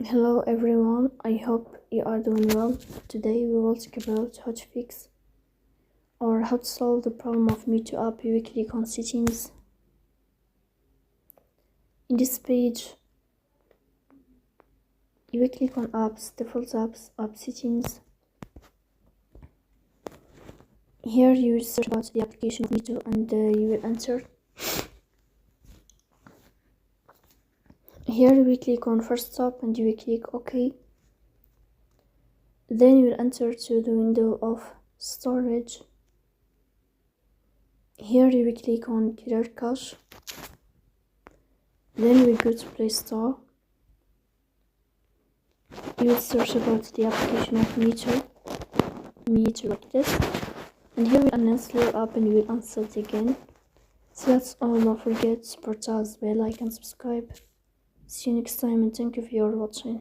Hello everyone, I hope you are doing well. Today we will talk about how to fix or how to solve the problem of Meitu app weekly on settings. In this page, you will click on apps, default apps, app settings. Here you will search about the application of Meitu and you will enter. Here you will click on first stop and you will click OK. Then you will enter to the window of storage. Here you will click on clear cache. Then you will go to Play Store. You will search about the application of Meitu like this. And here we uninstall your app and you will uninstall it again. So that's all, don't forget to support us by like and subscribe. See you next time and thank you for your watching.